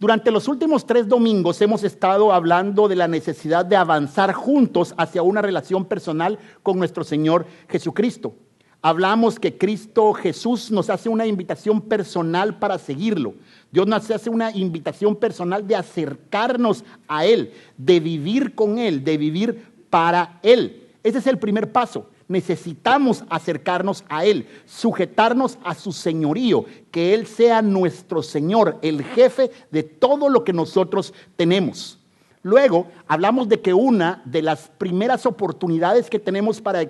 Durante los últimos 3 domingos hemos estado hablando de la necesidad de avanzar juntos hacia una relación personal con nuestro Señor Jesucristo. Hablamos que Cristo Jesús nos hace una invitación personal para seguirlo. Dios nos hace una invitación personal de acercarnos a Él, de vivir con Él, de vivir para Él. Ese es el primer paso. Necesitamos acercarnos a Él, sujetarnos a su señorío, que Él sea nuestro Señor, el jefe de todo lo que nosotros tenemos. Luego hablamos de que una de las primeras oportunidades que tenemos para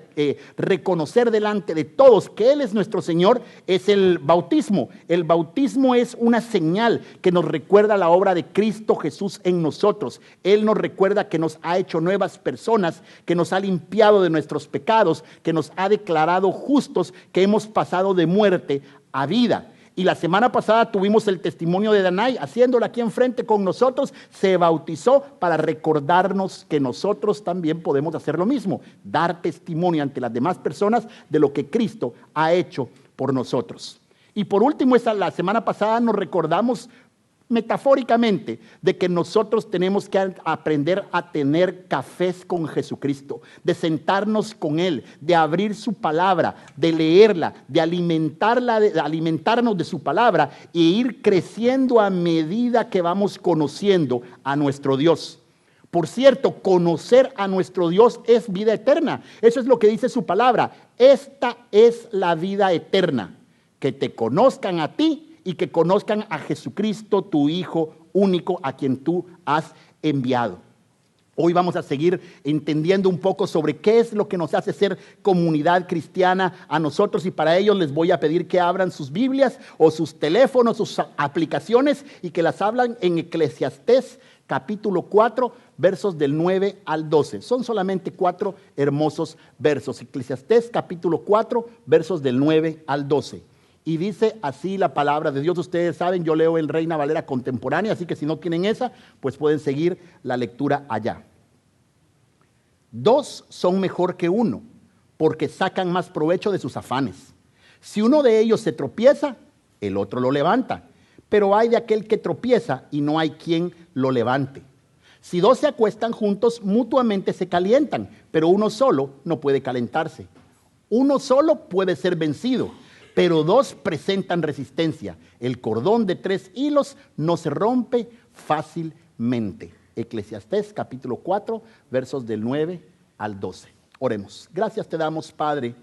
reconocer delante de todos que Él es nuestro Señor es el bautismo. El bautismo es una señal que nos recuerda la obra de Cristo Jesús en nosotros. Él nos recuerda que nos ha hecho nuevas personas, que nos ha limpiado de nuestros pecados, que nos ha declarado justos, que hemos pasado de muerte a vida. Y la semana pasada tuvimos el testimonio de Danay, haciéndolo aquí enfrente con nosotros, se bautizó para recordarnos que nosotros también podemos hacer lo mismo, dar testimonio ante las demás personas de lo que Cristo ha hecho por nosotros. Y por último, la semana pasada nos recordamos metafóricamente de que nosotros tenemos que aprender a tener cafés con Jesucristo, de sentarnos con Él, de abrir su palabra, de leerla, de alimentarnos de su palabra e ir creciendo a medida que vamos conociendo a nuestro Dios. Por cierto, conocer a nuestro Dios es vida eterna. Eso es lo que dice su palabra. Esta es la vida eterna, que te conozcan a ti y que conozcan a Jesucristo, tu Hijo único, a quien tú has enviado. Hoy vamos a seguir entendiendo un poco sobre qué es lo que nos hace ser comunidad cristiana a nosotros, y para ello les voy a pedir que abran sus Biblias o sus teléfonos, sus aplicaciones, y que las hablan en Eclesiastés capítulo 4, versos del 9 al 12. Son solamente 4 hermosos versos. Eclesiastés capítulo 4, versos del 9 al 12. Y dice así la palabra de Dios. Ustedes saben, yo leo en Reina Valera contemporánea, así que si no tienen esa, pues pueden seguir la lectura allá. 2 son mejor que 1, porque sacan más provecho de sus afanes. Si uno de ellos se tropieza, el otro lo levanta. Pero hay de aquel que tropieza y no hay quien lo levante. Si 2 se acuestan juntos, mutuamente se calientan, pero uno solo no puede calentarse. Uno solo puede ser vencido, pero 2 presentan resistencia. El cordón de 3 hilos no se rompe fácilmente. Eclesiastés capítulo 4, versos del 9 al 12. Oremos. Gracias te damos, Padre,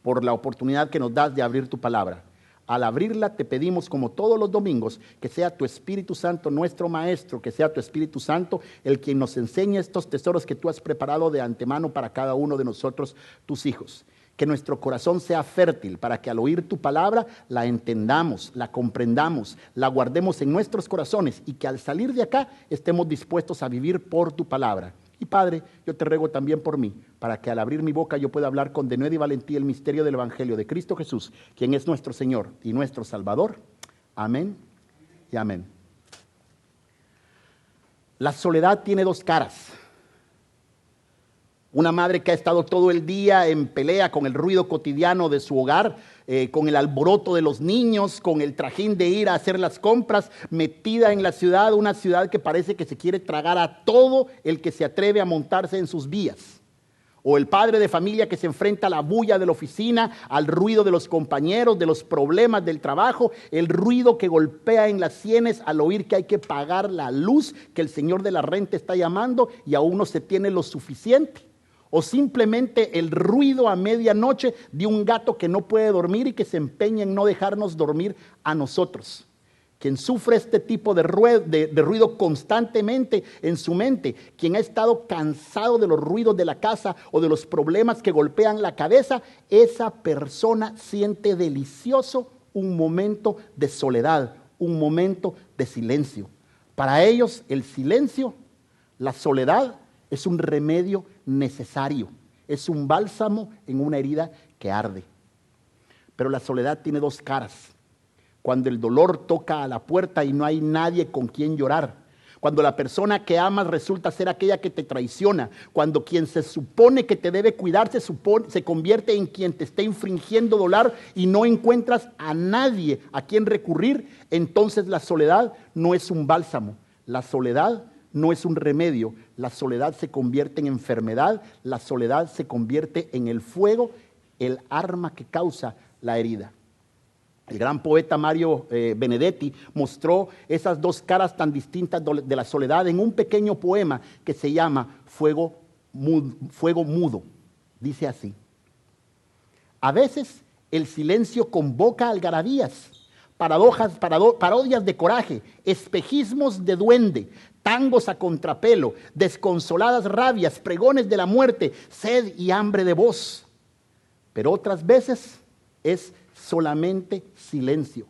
por la oportunidad que nos das de abrir tu palabra. Al abrirla te pedimos, como todos los domingos, que sea tu Espíritu Santo nuestro Maestro, que sea tu Espíritu Santo el quien nos enseñe estos tesoros que tú has preparado de antemano para cada uno de nosotros, tus hijos. Que nuestro corazón sea fértil para que al oír tu palabra la entendamos, la comprendamos, la guardemos en nuestros corazones, y que al salir de acá estemos dispuestos a vivir por tu palabra. Y Padre, yo te ruego también por mí, para que al abrir mi boca yo pueda hablar con denuedo y valentía el misterio del Evangelio de Cristo Jesús, quien es nuestro Señor y nuestro Salvador. Amén y amén. La soledad tiene 2 caras. Una madre que ha estado todo el día en pelea con el ruido cotidiano de su hogar, con el alboroto de los niños, con el trajín de ir a hacer las compras, metida en la ciudad, una ciudad que parece que se quiere tragar a todo el que se atreve a montarse en sus vías. O el padre de familia que se enfrenta a la bulla de la oficina, al ruido de los compañeros, de los problemas del trabajo, el ruido que golpea en las sienes al oír que hay que pagar la luz, que el señor de la renta está llamando y aún no se tiene lo suficiente. O simplemente el ruido a medianoche de un gato que no puede dormir y que se empeña en no dejarnos dormir a nosotros. Quien sufre este tipo de ruido constantemente en su mente, quien ha estado cansado de los ruidos de la casa o de los problemas que golpean la cabeza, esa persona siente delicioso un momento de soledad, un momento de silencio. Para ellos el silencio, la soledad, es un remedio necesario, es un bálsamo en una herida que arde. Pero la soledad tiene 2 caras. Cuando el dolor toca a la puerta y no hay nadie con quien llorar, Cuando la persona que amas resulta ser aquella que te traiciona. Cuando quien se supone que te debe cuidar se convierte en quien te está infringiendo dolor y no encuentras a nadie a quien recurrir, entonces la soledad no es un bálsamo. La soledad no es un remedio. La soledad se convierte en enfermedad. La soledad se convierte en el fuego, el arma que causa la herida. El gran poeta Mario Benedetti mostró esas dos caras tan distintas de la soledad en un pequeño poema que se llama Fuego Mudo. Dice así: a veces el silencio convoca algarabías, parodias de coraje, espejismos de duende, tangos a contrapelo, desconsoladas rabias, pregones de la muerte, sed y hambre de voz. Pero otras veces es solamente silencio,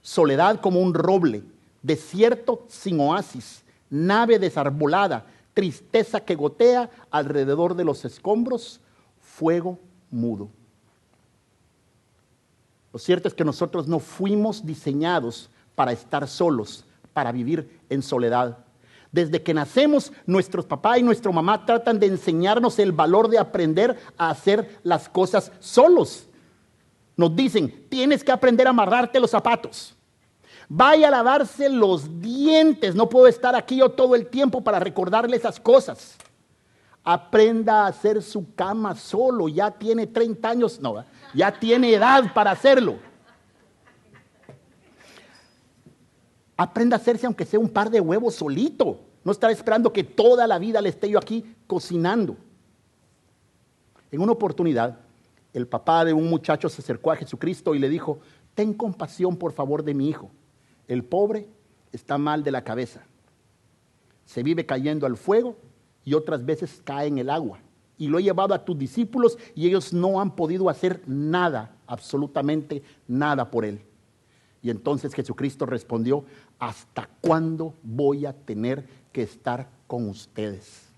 soledad como un roble, desierto sin oasis, nave desarbolada, tristeza que gotea alrededor de los escombros, fuego mudo. Lo cierto es que nosotros no fuimos diseñados para estar solos, para vivir en soledad. Desde que nacemos, nuestros papás y nuestra mamá tratan de enseñarnos el valor de aprender a hacer las cosas solos. Nos dicen, tienes que aprender a amarrarte los zapatos. Vaya a lavarse los dientes. No puedo estar aquí yo todo el tiempo para recordarle esas cosas. Aprenda a hacer su cama solo. Ya tiene 30 años. No, ya tiene edad para hacerlo. Aprenda a hacerse aunque sea un par de huevos solito. No estar esperando que toda la vida le esté yo aquí cocinando. En una oportunidad, el papá de un muchacho se acercó a Jesucristo y le dijo, ten compasión por favor de mi hijo. El pobre está mal de la cabeza. Se vive cayendo al fuego y otras veces cae en el agua. Y lo he llevado a tus discípulos y ellos no han podido hacer nada, absolutamente nada por él. Y entonces Jesucristo respondió, ¿hasta cuándo voy a tener que estar con ustedes?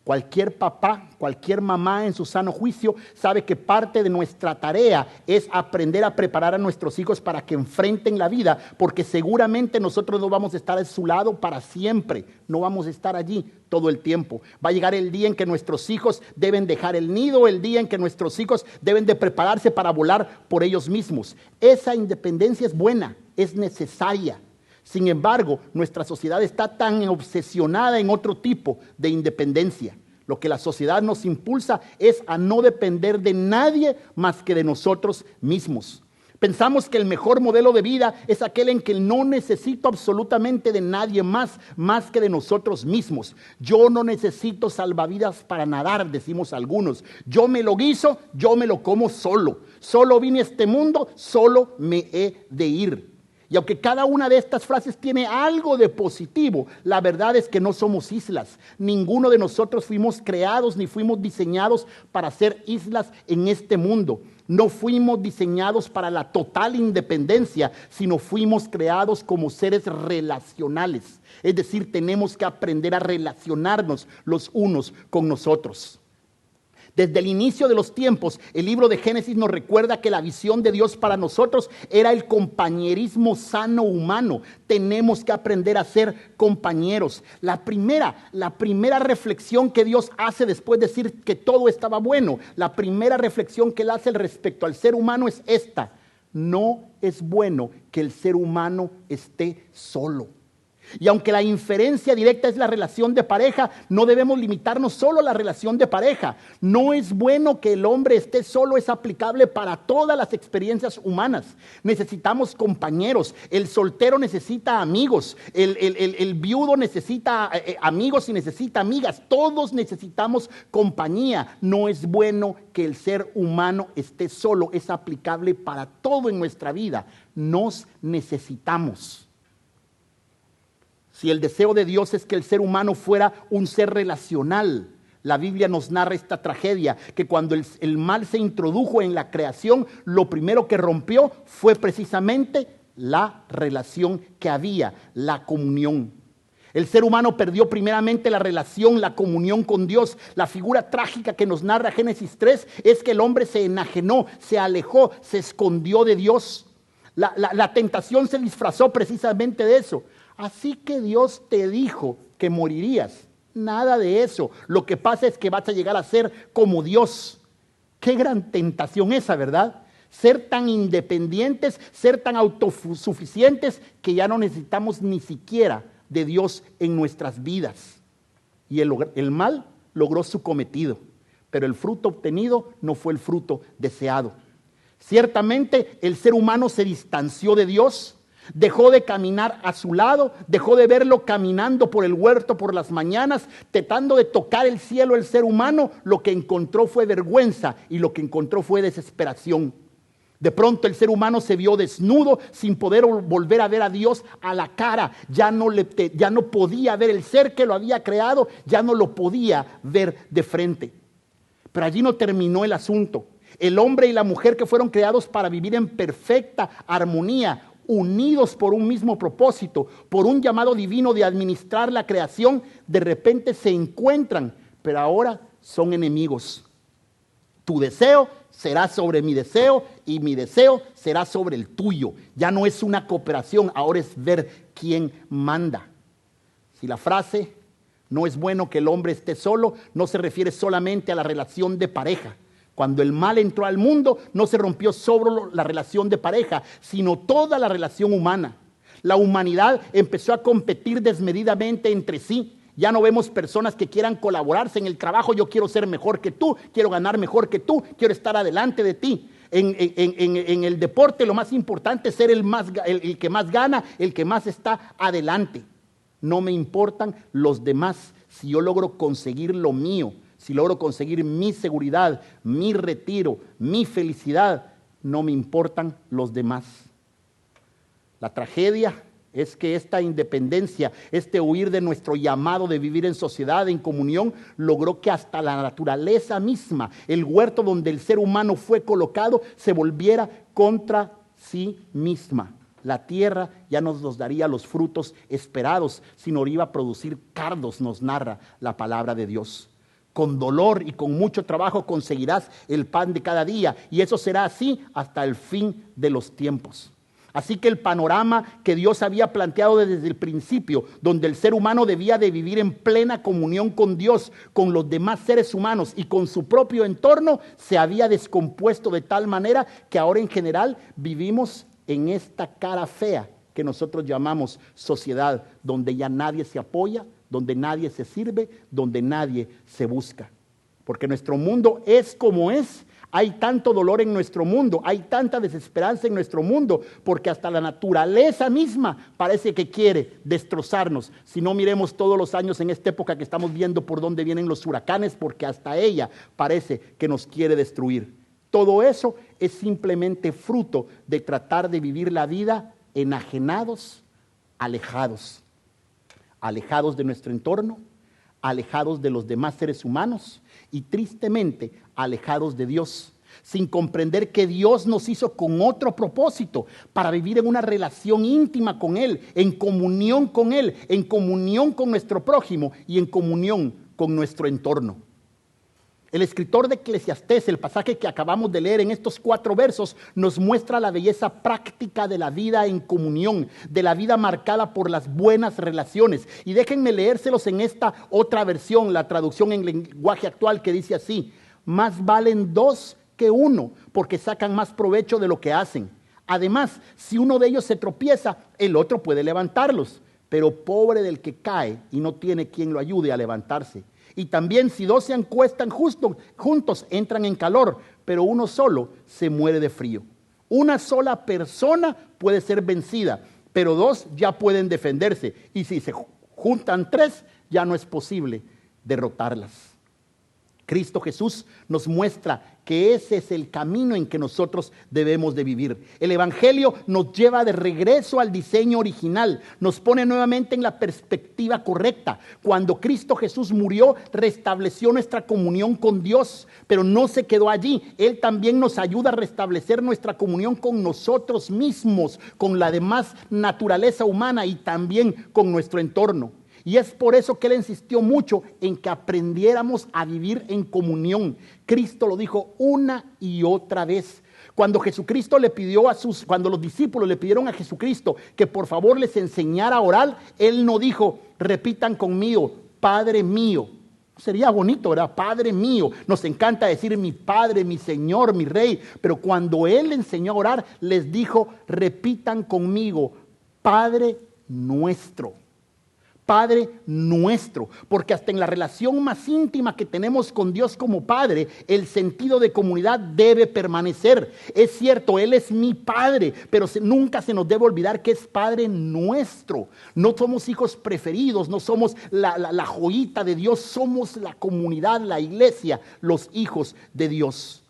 Cualquier papá, cualquier mamá en su sano juicio sabe que parte de nuestra tarea es aprender a preparar a nuestros hijos para que enfrenten la vida, porque seguramente nosotros no vamos a estar a su lado para siempre, no vamos a estar allí todo el tiempo. Va a llegar el día en que nuestros hijos deben dejar el nido, el día en que nuestros hijos deben de prepararse para volar por ellos mismos. Esa independencia es buena, es necesaria. Sin embargo, nuestra sociedad está tan obsesionada en otro tipo de independencia. Lo que la sociedad nos impulsa es a no depender de nadie más que de nosotros mismos. Pensamos que el mejor modelo de vida es aquel en que no necesito absolutamente de nadie más que de nosotros mismos. Yo no necesito salvavidas para nadar, decimos algunos. Yo me lo guiso, yo me lo como solo. Solo vine a este mundo, solo me he de ir. Y aunque cada una de estas frases tiene algo de positivo, la verdad es que no somos islas. Ninguno de nosotros fuimos creados ni fuimos diseñados para ser islas en este mundo. No fuimos diseñados para la total independencia, sino fuimos creados como seres relacionales. Es decir, tenemos que aprender a relacionarnos los unos con nosotros. Desde el inicio de los tiempos, el libro de Génesis nos recuerda que la visión de Dios para nosotros era el compañerismo sano humano. Tenemos que aprender a ser compañeros. La primera reflexión que Dios hace después de decir que todo estaba bueno, la primera reflexión que Él hace respecto al ser humano es esta: no es bueno que el ser humano esté solo. Y aunque la inferencia directa es la relación de pareja, no debemos limitarnos solo a la relación de pareja. No es bueno que el hombre esté solo, es aplicable para todas las experiencias humanas. Necesitamos compañeros, el soltero necesita amigos, el viudo necesita amigos y necesita amigas. Todos necesitamos compañía. No es bueno que el ser humano esté solo, es aplicable para todo en nuestra vida. Nos necesitamos. Si el deseo de Dios es que el ser humano fuera un ser relacional, la Biblia nos narra esta tragedia, que cuando el mal se introdujo en la creación, lo primero que rompió fue precisamente la relación que había, la comunión. El ser humano perdió primeramente la relación, la comunión con Dios. La figura trágica que nos narra Génesis 3 es que el hombre se enajenó, se alejó, se escondió de Dios. La tentación se disfrazó precisamente de eso. así que Dios te dijo que morirías. Nada de eso. Lo que pasa es que vas a llegar a ser como Dios. Qué gran tentación esa, ¿verdad? Ser tan independientes, ser tan autosuficientes que ya no necesitamos ni siquiera de Dios en nuestras vidas. Y el mal logró su cometido, pero el fruto obtenido no fue el fruto deseado. Ciertamente el ser humano se distanció de Dios, dejó de caminar a su lado, dejó de verlo caminando por el huerto por las mañanas, tratando de tocar el cielo. El ser humano lo que encontró fue vergüenza y lo que encontró fue desesperación. De pronto el ser humano se vio desnudo sin poder volver a ver a Dios a la cara. Ya no podía ver el ser que lo había creado, ya no lo podía ver de frente. Pero allí no terminó el asunto. El hombre y la mujer que fueron creados para vivir en perfecta armonía, unidos por un mismo propósito, por un llamado divino de administrar la creación, de repente se encuentran, pero ahora son enemigos. Tu deseo será sobre mi deseo y mi deseo será sobre el tuyo. Ya no es una cooperación, ahora es ver quién manda. Si la frase "no es bueno que el hombre esté solo" no se refiere solamente a la relación de pareja. Cuando el mal entró al mundo, no se rompió solo la relación de pareja, sino toda la relación humana. La humanidad empezó a competir desmedidamente entre sí. Ya no vemos personas que quieran colaborarse en el trabajo. Yo quiero ser mejor que tú, quiero ganar mejor que tú, quiero estar adelante de ti. En el deporte lo más importante es ser el que más gana, el que más está adelante. No me importan los demás si yo logro conseguir lo mío. Si logro conseguir mi seguridad, mi retiro, mi felicidad, no me importan los demás. La tragedia es que esta independencia, este huir de nuestro llamado de vivir en sociedad, en comunión, logró que hasta la naturaleza misma, el huerto donde el ser humano fue colocado, se volviera contra sí misma. La tierra ya no nos daría los frutos esperados, sino iba a producir cardos, nos narra la palabra de Dios. Con dolor y con mucho trabajo conseguirás el pan de cada día, y eso será así hasta el fin de los tiempos. Así que el panorama que Dios había planteado desde el principio, donde el ser humano debía de vivir en plena comunión con Dios, con los demás seres humanos y con su propio entorno, se había descompuesto de tal manera que ahora en general vivimos en esta cara fea que nosotros llamamos sociedad, donde ya nadie se apoya, donde nadie se sirve, donde nadie se busca. Porque nuestro mundo es como es. Hay tanto dolor en nuestro mundo, hay tanta desesperanza en nuestro mundo, porque hasta la naturaleza misma parece que quiere destrozarnos. Si no, miremos todos los años en esta época que estamos viendo por dónde vienen los huracanes, porque hasta ella parece que nos quiere destruir. Todo eso es simplemente fruto de tratar de vivir la vida enajenados, alejados de nuestro entorno, alejados de los demás seres humanos y tristemente alejados de Dios, sin comprender que Dios nos hizo con otro propósito, para vivir en una relación íntima con Él, en comunión con Él, en comunión con nuestro prójimo y en comunión con nuestro entorno. El escritor de Eclesiastés, el pasaje que acabamos de leer en estos 4 versos, nos muestra la belleza práctica de la vida en comunión, de la vida marcada por las buenas relaciones. Y déjenme leérselos en esta otra versión, la traducción en lenguaje actual, que dice así: más valen 2 que 1, porque sacan más provecho de lo que hacen. Además, si uno de ellos se tropieza, el otro puede levantarlos. Pero pobre del que cae y no tiene quien lo ayude a levantarse. Y también si 2 se acuestan juntos entran en calor, pero uno solo se muere de frío. Una sola persona puede ser vencida, pero 2 ya pueden defenderse. Y si se juntan 3, ya no es posible derrotarlas. Cristo Jesús nos muestra que ese es el camino en que nosotros debemos de vivir. El Evangelio nos lleva de regreso al diseño original, nos pone nuevamente en la perspectiva correcta. Cuando Cristo Jesús murió, restableció nuestra comunión con Dios, pero no se quedó allí. Él también nos ayuda a restablecer nuestra comunión con nosotros mismos, con la demás naturaleza humana y también con nuestro entorno. Y es por eso que Él insistió mucho en que aprendiéramos a vivir en comunión. Cristo lo dijo una y otra vez. Cuando Jesucristo le pidió cuando los discípulos le pidieron a Jesucristo que por favor les enseñara a orar, Él no dijo, repitan conmigo, Padre mío. Sería bonito, ¿verdad? Padre mío. Nos encanta decir mi Padre, mi Señor, mi Rey. Pero cuando Él le enseñó a orar, les dijo, repitan conmigo, Padre nuestro. Padre nuestro, porque hasta en la relación más íntima que tenemos con Dios como Padre, el sentido de comunidad debe permanecer. Es cierto, Él es mi Padre, pero nunca se nos debe olvidar que es Padre nuestro. No somos hijos preferidos, no somos la joyita de Dios, somos la comunidad, la iglesia, los hijos de Dios.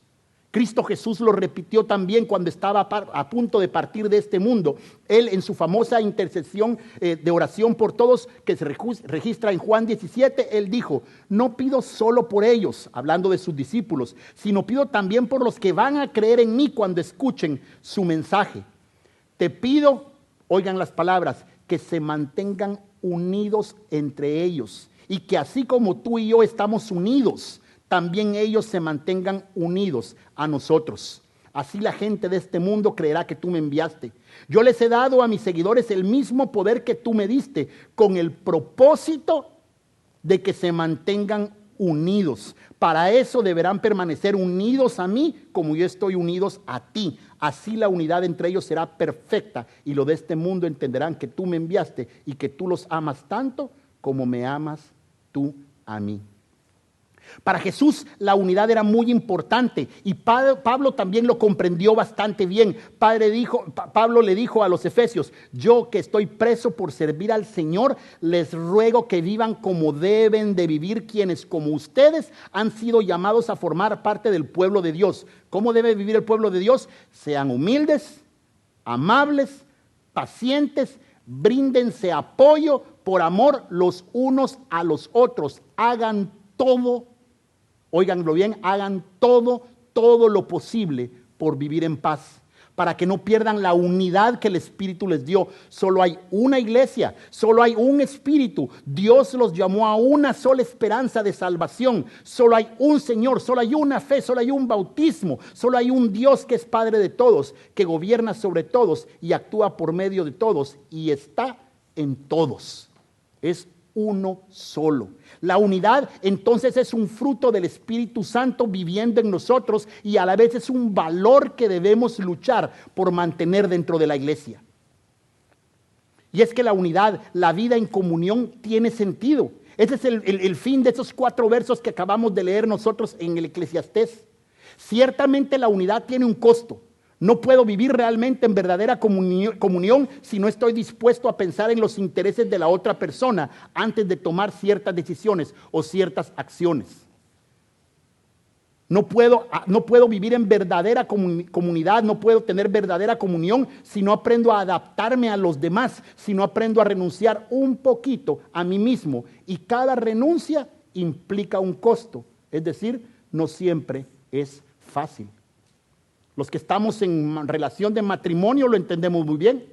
Cristo Jesús lo repitió también cuando estaba a punto de partir de este mundo. Él en su famosa intercesión de oración por todos que se registra en Juan 17, Él dijo, no pido solo por ellos, hablando de sus discípulos, sino pido también por los que van a creer en mí cuando escuchen su mensaje. Te pido, oigan las palabras, que se mantengan unidos entre ellos y que así como tú y yo estamos unidos, también ellos se mantengan unidos a nosotros. Así la gente de este mundo creerá que tú me enviaste. Yo les he dado a mis seguidores el mismo poder que tú me diste, con el propósito de que se mantengan unidos. Para eso deberán permanecer unidos a mí, como yo estoy unidos a ti. Así la unidad entre ellos será perfecta, y los de este mundo entenderán que tú me enviaste y que tú los amas tanto como me amas tú a mí. Para Jesús la unidad era muy importante y Pablo también lo comprendió bastante bien. Pablo le dijo a los efesios, yo que estoy preso por servir al Señor, les ruego que vivan como deben de vivir quienes como ustedes han sido llamados a formar parte del pueblo de Dios. ¿Cómo debe vivir el pueblo de Dios? Sean humildes, amables, pacientes, bríndense apoyo por amor los unos a los otros, hagan todo. Óiganlo bien, hagan todo lo posible por vivir en paz, para que no pierdan la unidad que el Espíritu les dio. Solo hay una iglesia, solo hay un Espíritu. Dios los llamó a una sola esperanza de salvación. Solo hay un Señor, solo hay una fe, solo hay un bautismo, solo hay un Dios que es Padre de todos, que gobierna sobre todos y actúa por medio de todos y está en todos. Es uno solo. La unidad entonces es un fruto del Espíritu Santo viviendo en nosotros y a la vez es un valor que debemos luchar por mantener dentro de la iglesia. Y es que la unidad, la vida en comunión tiene sentido. Ese es el fin de esos 4 versos que acabamos de leer nosotros en el Eclesiastés. Ciertamente la unidad tiene un costo. No puedo vivir realmente en verdadera comunión si no estoy dispuesto a pensar en los intereses de la otra persona antes de tomar ciertas decisiones o ciertas acciones. No puedo vivir en verdadera comunidad, no puedo tener verdadera comunión si no aprendo a adaptarme a los demás, si no aprendo a renunciar un poquito a mí mismo. Y cada renuncia implica un costo, es decir, no siempre es fácil. Los que estamos en relación de matrimonio lo entendemos muy bien.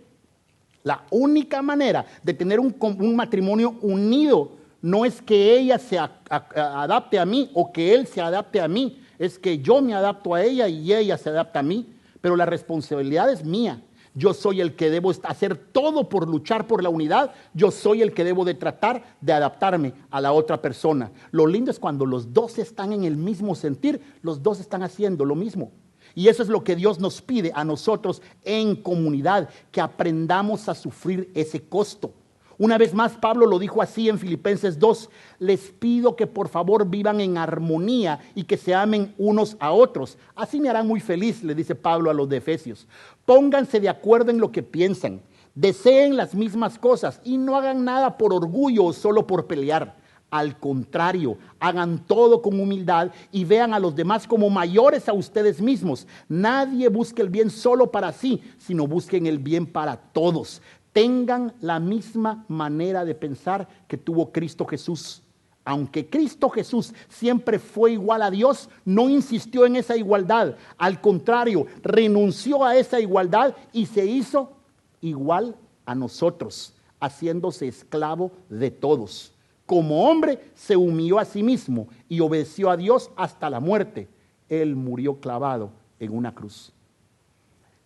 La única manera de tener un matrimonio unido no es que ella se adapte a mí o que él se adapte a mí. Es que yo me adapto a ella y ella se adapta a mí. Pero la responsabilidad es mía. Yo soy el que debo hacer todo por luchar por la unidad. Yo soy el que debo de tratar de adaptarme a la otra persona. Lo lindo es cuando los dos están en el mismo sentir, los dos están haciendo lo mismo. Y eso es lo que Dios nos pide a nosotros en comunidad, que aprendamos a sufrir ese costo. Una vez más, Pablo lo dijo así en Filipenses 2, les pido que por favor vivan en armonía y que se amen unos a otros. Así me harán muy feliz, le dice Pablo a los de Efesios. Pónganse de acuerdo en lo que piensan, deseen las mismas cosas y no hagan nada por orgullo o solo por pelear. Al contrario, hagan todo con humildad y vean a los demás como mayores a ustedes mismos. Nadie busque el bien solo para sí, sino busquen el bien para todos. Tengan la misma manera de pensar que tuvo Cristo Jesús. Aunque Cristo Jesús siempre fue igual a Dios, no insistió en esa igualdad. Al contrario, renunció a esa igualdad y se hizo igual a nosotros, haciéndose esclavo de todos. Como hombre se humilló a sí mismo y obedeció a Dios hasta la muerte. Él murió clavado en una cruz.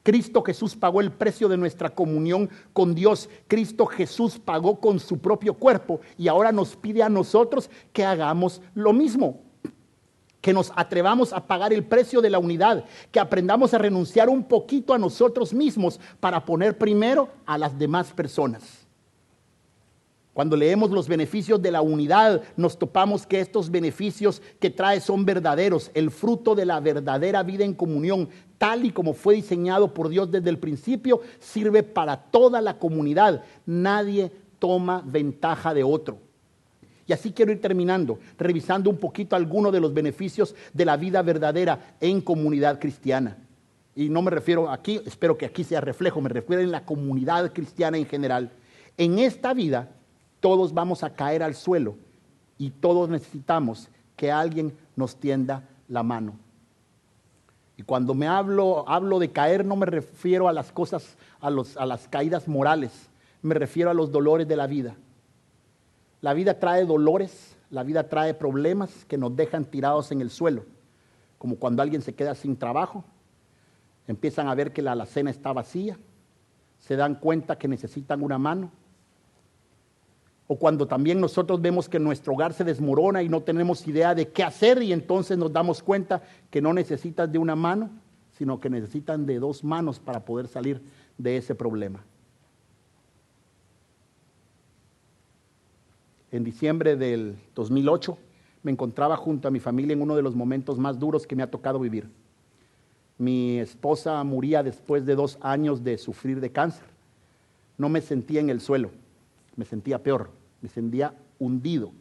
Cristo Jesús pagó el precio de nuestra comunión con Dios. Cristo Jesús pagó con su propio cuerpo y ahora nos pide a nosotros que hagamos lo mismo. Que nos atrevamos a pagar el precio de la unidad, que aprendamos a renunciar un poquito a nosotros mismos para poner primero a las demás personas. Cuando leemos los beneficios de la unidad, nos topamos que estos beneficios que trae son verdaderos, el fruto de la verdadera vida en comunión, tal y como fue diseñado por Dios desde el principio, sirve para toda la comunidad. Nadie toma ventaja de otro. Y así quiero ir terminando, revisando un poquito algunos de los beneficios de la vida verdadera en comunidad cristiana. Y no me refiero aquí, espero que aquí sea reflejo, me refiero en la comunidad cristiana en general. En esta vida, todos vamos a caer al suelo y todos necesitamos que alguien nos tienda la mano. Y cuando hablo de caer, no me refiero a las cosas, a las caídas morales, me refiero a los dolores de la vida. La vida trae dolores, la vida trae problemas que nos dejan tirados en el suelo, como cuando alguien se queda sin trabajo, empiezan a ver que la alacena está vacía, se dan cuenta que necesitan una mano. O cuando también nosotros vemos que nuestro hogar se desmorona y no tenemos idea de qué hacer y entonces nos damos cuenta que no necesitas de una mano, sino que necesitan de dos manos para poder salir de ese problema. En diciembre del 2008 me encontraba junto a mi familia en uno de los momentos más duros que me ha tocado vivir. Mi esposa moría después de 2 años de sufrir de cáncer. No me sentía en el suelo, me sentía peor. Me sentía hundido,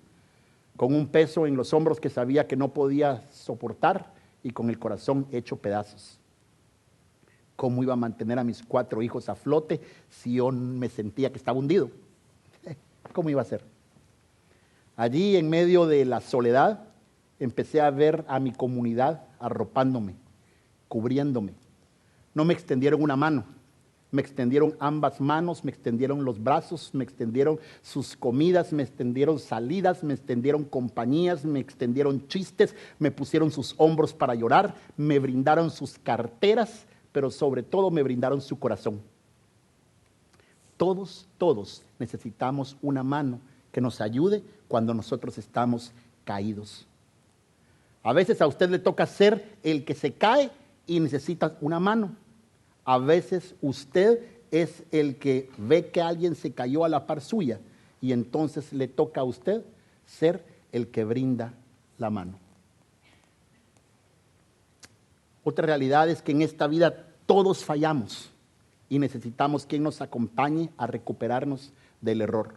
con un peso en los hombros que sabía que no podía soportar y con el corazón hecho pedazos. ¿Cómo iba a mantener a mis 4 hijos a flote si yo me sentía que estaba hundido? ¿Cómo iba a ser? Allí, en medio de la soledad, empecé a ver a mi comunidad arropándome, cubriéndome. No me extendieron una mano. Me extendieron ambas manos, me extendieron los brazos, me extendieron sus comidas, me extendieron salidas, me extendieron compañías, me extendieron chistes, me pusieron sus hombros para llorar, me brindaron sus carteras, pero sobre todo me brindaron su corazón. Todos necesitamos una mano que nos ayude cuando nosotros estamos caídos. A veces a usted le toca ser el que se cae y necesita una mano. A veces usted es el que ve que alguien se cayó a la par suya y entonces le toca a usted ser el que brinda la mano. Otra realidad es que en esta vida todos fallamos y necesitamos quien nos acompañe a recuperarnos del error.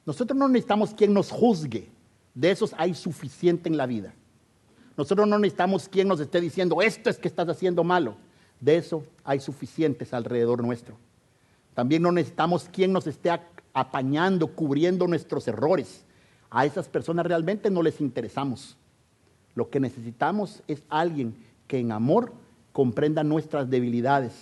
Nosotros no necesitamos quien nos juzgue, de esos hay suficiente en la vida. Nosotros no necesitamos quien nos esté diciendo, esto es que estás haciendo malo. De eso hay suficientes alrededor nuestro. También no necesitamos quien nos esté apañando, cubriendo nuestros errores. A esas personas realmente no les interesamos. Lo que necesitamos es alguien que en amor comprenda nuestras debilidades,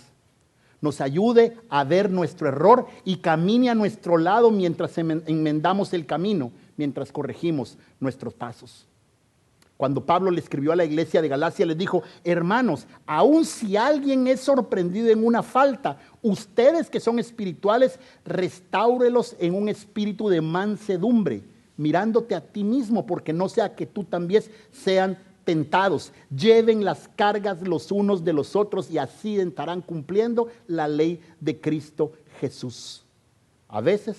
nos ayude a ver nuestro error y camine a nuestro lado mientras enmendamos el camino, mientras corregimos nuestros pasos. Cuando Pablo le escribió a la iglesia de Galacia, les dijo, hermanos, aun si alguien es sorprendido en una falta, ustedes que son espirituales, restáurelos en un espíritu de mansedumbre, mirándote a ti mismo, porque no sea que tú también sean tentados. Lleven las cargas los unos de los otros y así estarán cumpliendo la ley de Cristo Jesús. A veces,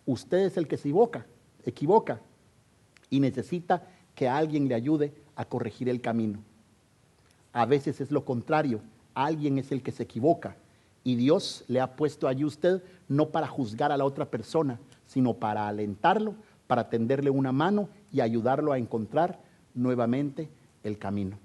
usted es el que se equivoca y necesita que alguien le ayude a corregir el camino. A veces es lo contrario, alguien es el que se equivoca y Dios le ha puesto allí a usted no para juzgar a la otra persona, sino para alentarlo, para tenderle una mano y ayudarlo a encontrar nuevamente el camino.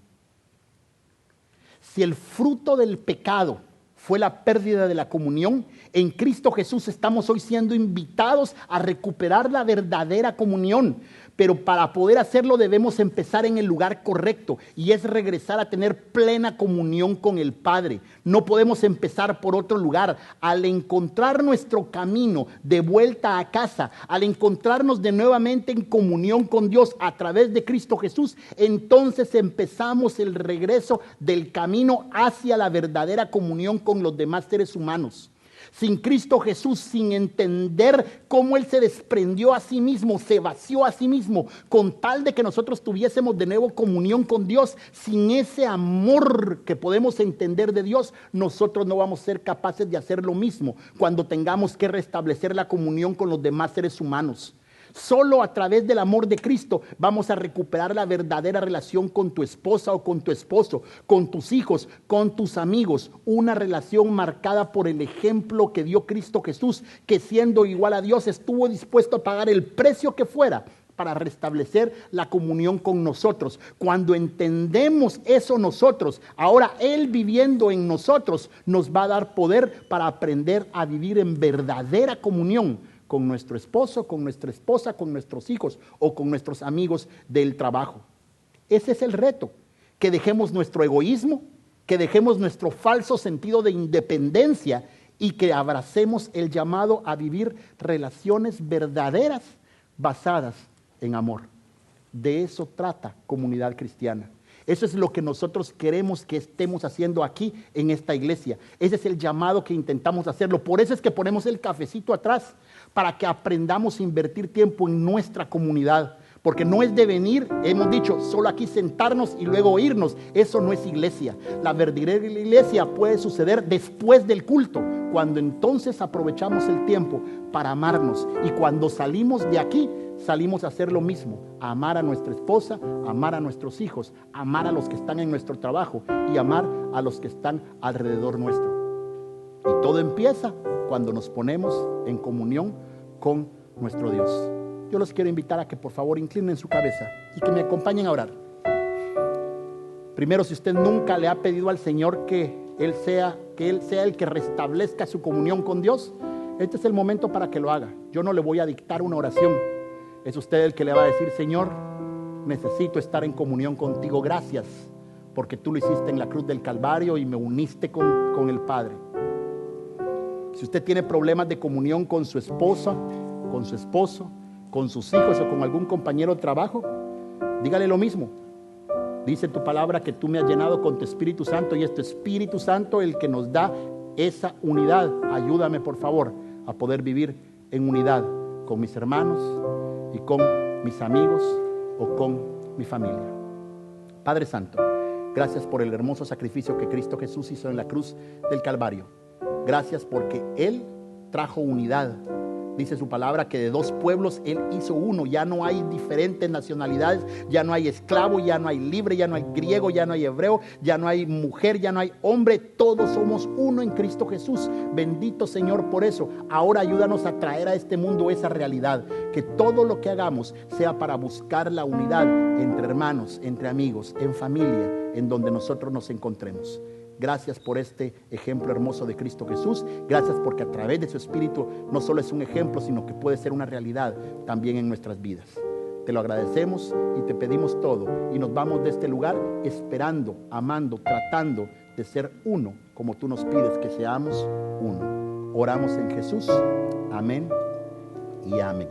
Si el fruto del pecado fue la pérdida de la comunión. En Cristo Jesús estamos hoy siendo invitados a recuperar la verdadera comunión. Pero para poder hacerlo debemos empezar en el lugar correcto, y es regresar a tener plena comunión con el Padre. No podemos empezar por otro lugar. Al encontrar nuestro camino de vuelta a casa, al encontrarnos de nuevamente en comunión con Dios a través de Cristo Jesús, entonces empezamos el regreso del camino hacia la verdadera comunión con los demás seres humanos. Sin Cristo Jesús, sin entender cómo Él se desprendió a sí mismo, se vació a sí mismo, con tal de que nosotros tuviésemos de nuevo comunión con Dios, sin ese amor que podemos entender de Dios, nosotros no vamos a ser capaces de hacer lo mismo cuando tengamos que restablecer la comunión con los demás seres humanos. Solo a través del amor de Cristo vamos a recuperar la verdadera relación con tu esposa o con tu esposo, con tus hijos, con tus amigos. Una relación marcada por el ejemplo que dio Cristo Jesús, que siendo igual a Dios estuvo dispuesto a pagar el precio que fuera para restablecer la comunión con nosotros. Cuando entendemos eso nosotros, ahora Él viviendo en nosotros nos va a dar poder para aprender a vivir en verdadera comunión con nuestro esposo, con nuestra esposa, con nuestros hijos o con nuestros amigos del trabajo. Ese es el reto, que dejemos nuestro egoísmo, que dejemos nuestro falso sentido de independencia y que abracemos el llamado a vivir relaciones verdaderas basadas en amor. De eso trata Comunidad Cristiana. Eso es lo que nosotros queremos que estemos haciendo aquí en esta iglesia. Ese es el llamado que intentamos hacerlo. Por eso es que ponemos el cafecito atrás, para que aprendamos a invertir tiempo en nuestra comunidad. Porque no es de venir, hemos dicho, solo aquí sentarnos y luego irnos. Eso no es iglesia. La verdadera iglesia puede suceder después del culto, cuando entonces aprovechamos el tiempo para amarnos. Y cuando salimos de aquí, salimos a hacer lo mismo, a amar a nuestra esposa, a amar a nuestros hijos, a amar a los que están en nuestro trabajo y amar a los que están alrededor nuestro. Y todo empieza cuando nos ponemos en comunión con nuestro Dios. Yo los quiero invitar a que por favor inclinen su cabeza y que me acompañen a orar. Primero, si usted nunca le ha pedido al Señor que Él sea el que restablezca su comunión con Dios, este es el momento para que lo haga. Yo no le voy a dictar una oración. Es usted el que le va a decir: Señor, necesito estar en comunión contigo. Gracias, porque tú lo hiciste en la cruz del Calvario y me uniste con el Padre. Si usted tiene problemas de comunión con su esposa, con su esposo, con sus hijos o con algún compañero de trabajo, dígale lo mismo. Dice tu palabra que tú me has llenado con tu Espíritu Santo, y es tu Espíritu Santo el que nos da esa unidad. Ayúdame, por favor, a poder vivir en unidad con mis hermanos y con mis amigos o con mi familia. Padre Santo, gracias por el hermoso sacrificio que Cristo Jesús hizo en la cruz del Calvario. Gracias porque Él trajo unidad. Dice su palabra que de dos pueblos Él hizo uno. Ya no hay diferentes nacionalidades, ya no hay esclavo, ya no hay libre, ya no hay griego, ya no hay hebreo, ya no hay mujer, ya no hay hombre. Todos somos uno en Cristo Jesús. Bendito Señor por eso. Ahora ayúdanos a traer a este mundo esa realidad. Que todo lo que hagamos sea para buscar la unidad entre hermanos, entre amigos, en familia, en donde nosotros nos encontremos. Gracias por este ejemplo hermoso de Cristo Jesús. Gracias porque a través de su Espíritu no solo es un ejemplo, sino que puede ser una realidad también en nuestras vidas. Te lo agradecemos y te pedimos todo. Y nos vamos de este lugar esperando, amando, tratando de ser uno, como tú nos pides que seamos uno. Oramos en Jesús. Amén y amén.